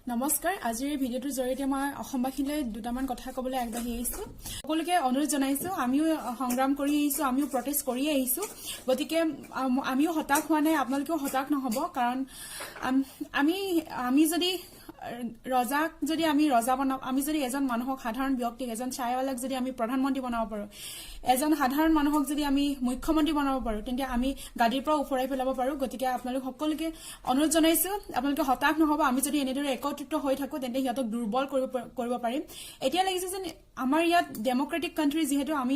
নমস্কাৰ আজিৰ এই ভিডিঅ'টোৰ জৰিয়তে মই অসমবাসীলৈ দুটামান কথা ক'বলৈ আগবাঢ়ি আহিছো সকলোকে অনুৰোধ জনাইছো আমিও সংগ্ৰাম কৰি আহিছো আমিও প্ৰটেষ্ট কৰি আহিছো গতিকে আমিও হতাশ হোৱা নাই আপোনালোকেও হতাশ নহব কাৰণ আমি যদি ৰজাক যদি আমি ৰজা বনাও আমি যদি এজন মানুহক সাধাৰণ ব্যক্তিক এজন চাইৱালাক যদি আমি প্ৰধানমন্ত্ৰী বনাব পাৰো এজন সাধাৰণ মানুহক যদি আমি মুখ্যমন্ত্ৰী বনাব পাৰো তেন্তে আমি গাদীৰ পৰা উফৰাই পেলাব পাৰো গতিকে আপোনালোক সকলোকে অনুৰোধ জনাইছো আপোনালোকে হতাশ নহব আমি যদি এনেদৰে একত্ৰিত হৈ থাকো তেন্তে হিয়তক দুৰ্বল কৰিব পাৰিম এতিয়া লাগিছে যে আমাৰ ইয়াত ডেমক্ৰেটিক কান্ট্ৰি যেহেতু আমি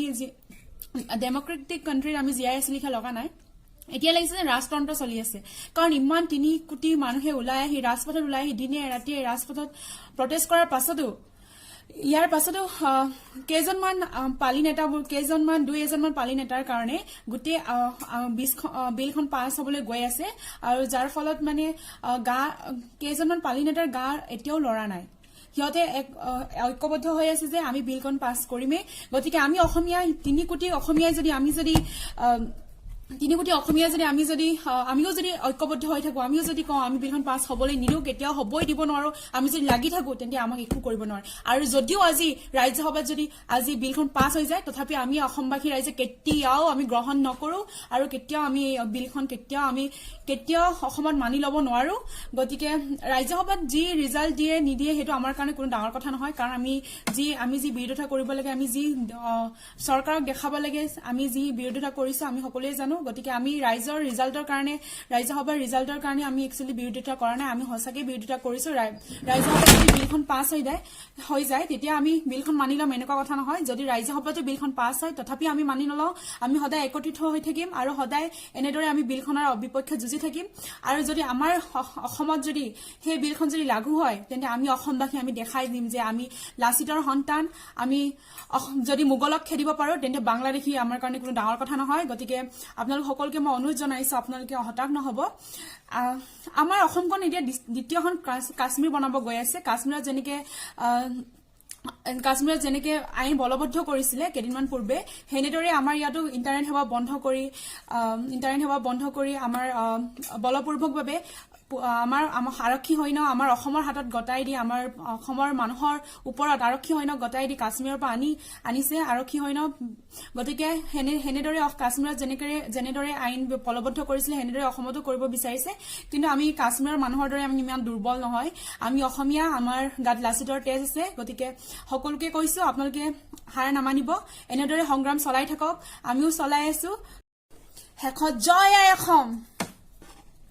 ডেমক্ৰেটিক কান্ট্ৰিৰ আমি জিয়াই আছি লিখা লগা নাই এতিয়া লাগিছে যে ৰাজতন্ত্ৰ চলি আছে কাৰণ ইমান 3 কোটি মানুহে ওলাই আহি ৰাজপথত ওলাই আহি দিনে ৰাতিয়ে ৰাজপথত প্ৰটেষ্ট কৰাৰ পাছতো ইয়াৰ পাছতো কেইজনমান পালি নেতাবোৰ কেইজনমান দুই এজনমান পালি নেতাৰ কাৰণে গোটেই বিলখন পাছ হ'বলৈ গৈ আছে আৰু যাৰ ফলত মানে কেইজনমান পালি নেতাৰ গা এতিয়াও লৰা নাই সিহঁতে ঐক্যবদ্ধ হৈ আছে যে আমি বিলখন পাছ কৰিমেই গতিকে আমি অসমীয়া 3 কোটি অসমীয়াই যদি আমি যদি 3 কোটি অসমীয়া যদি আমিও যদি ঐক্যবদ্ধ হৈ থাকো আমিও যদি কওঁ আমি বিলখন পাছ হ'বলৈ নিদিও কেতিয়াও হ'বই দিব নোৱাৰো আমি যদি লাগি থাকো তেন্তে আমাক একো কৰিব নোৱাৰে আৰু যদিও আজি ৰাজ্যসভাত যদি আজি বিলখন পাছ হৈ যায় তথাপি আমি অসমবাসী ৰাইজে কেতিয়াও আমি গ্ৰহণ নকৰো আৰু কেতিয়াও আমি বিলখন কেতিয়াও অসমত মানি ল'ব নোৱাৰো গতিকে ৰাজ্যসভাত যি ৰিজাল্ট দিয়ে নিদিয়ে সেইটো আমাৰ কাৰণে কোনো ডাঙৰ কথা নহয় কাৰণ আমি যি বিৰোধিতা কৰিব লাগে আমি যি চৰকাৰক দেখাব লাগে আমি যি বিৰোধিতা কৰিছো আমি সকলোৱে জানো গতিকে আমি ৰাইজৰ ৰিজাল্টৰ কাৰণে ৰাজ্যসভাৰ ৰিজাল্টৰ কাৰণে আমি একচুয়ালি বিৰোধিতা কৰা নাই আমি হসাকে বিৰোধিতা কৰিছো ৰাজ্যসভাত যদি বিলখন পাছ হৈ যায় তেতিয়া আমি বিলখন মানি ল'ম এনেকুৱা কথা নহয় যদি ৰাজ্যসভাতে বিলখন পাছ হয় তথাপি আমি মানি নলওঁ আমি সদায় একত্ৰিত হৈ থাকিম আৰু সদায় এনেদৰে আমি বিলখনৰ বিপক্ষে যুঁজি থাকিম আৰু যদি আমাৰ অসমত যদি সেই বিলখন যদি লাগু হয় তেন্তে আমি অসমবাসী আমি দেখাই দিম যে আমি লাচিতৰ সন্তান আমি যদি মোগলক খেদিব পাৰো তেন্তে বাংলাদেশী আমাৰ কাৰণে কোনো ডাঙৰ কথা নহয় গতিকে আপোনালোক সকলোকে মই অনুৰোধ জনাইছো আপোনালোকে হতাশ নহব আমাৰ অসমখন এতিয়া দ্বিতীয়খন কাশ্মীৰ বনাব গৈ আছে কাশ্মীৰত যেনেকে আইন বলবদ্ধ কৰিছিলে কেইদিনমান পূৰ্বে হেনেদৰে আমাৰ ইয়াতো ইন্টাৰনেট সেৱা বন্ধ কৰি আমাৰ বলপূৰ্বকভাৱে আমাৰ আৰক্ষী সৈন্য আমাৰ অসমৰ হাতত গটাই দি আমাৰ অসমৰ মানুহৰ ওপৰত আৰক্ষী সৈন্য গটাই দি কাশ্মীৰৰ পৰা আনিছে আৰক্ষী সৈন্য গতিকে হেনেদৰে কাশ্মীৰত যেনেদৰে আইন বলবদ্ধ কৰিছিলে হেনেদৰে অসমতো কৰিব বিচাৰিছে কিন্তু আমি কাশ্মীৰৰ মানুহৰ দৰে আমি ইমান দুৰ্বল নহয় আমি অসমীয়া আমাৰ গাত লাচিতৰ তেজ আছে গতিকে সকলোকে কৈছো আপোনালোকে হাৰ নামানিব এনেদৰে সংগ্ৰাম চলাই থাকক আমিও চলাই আছো শেষত জয় আই অসম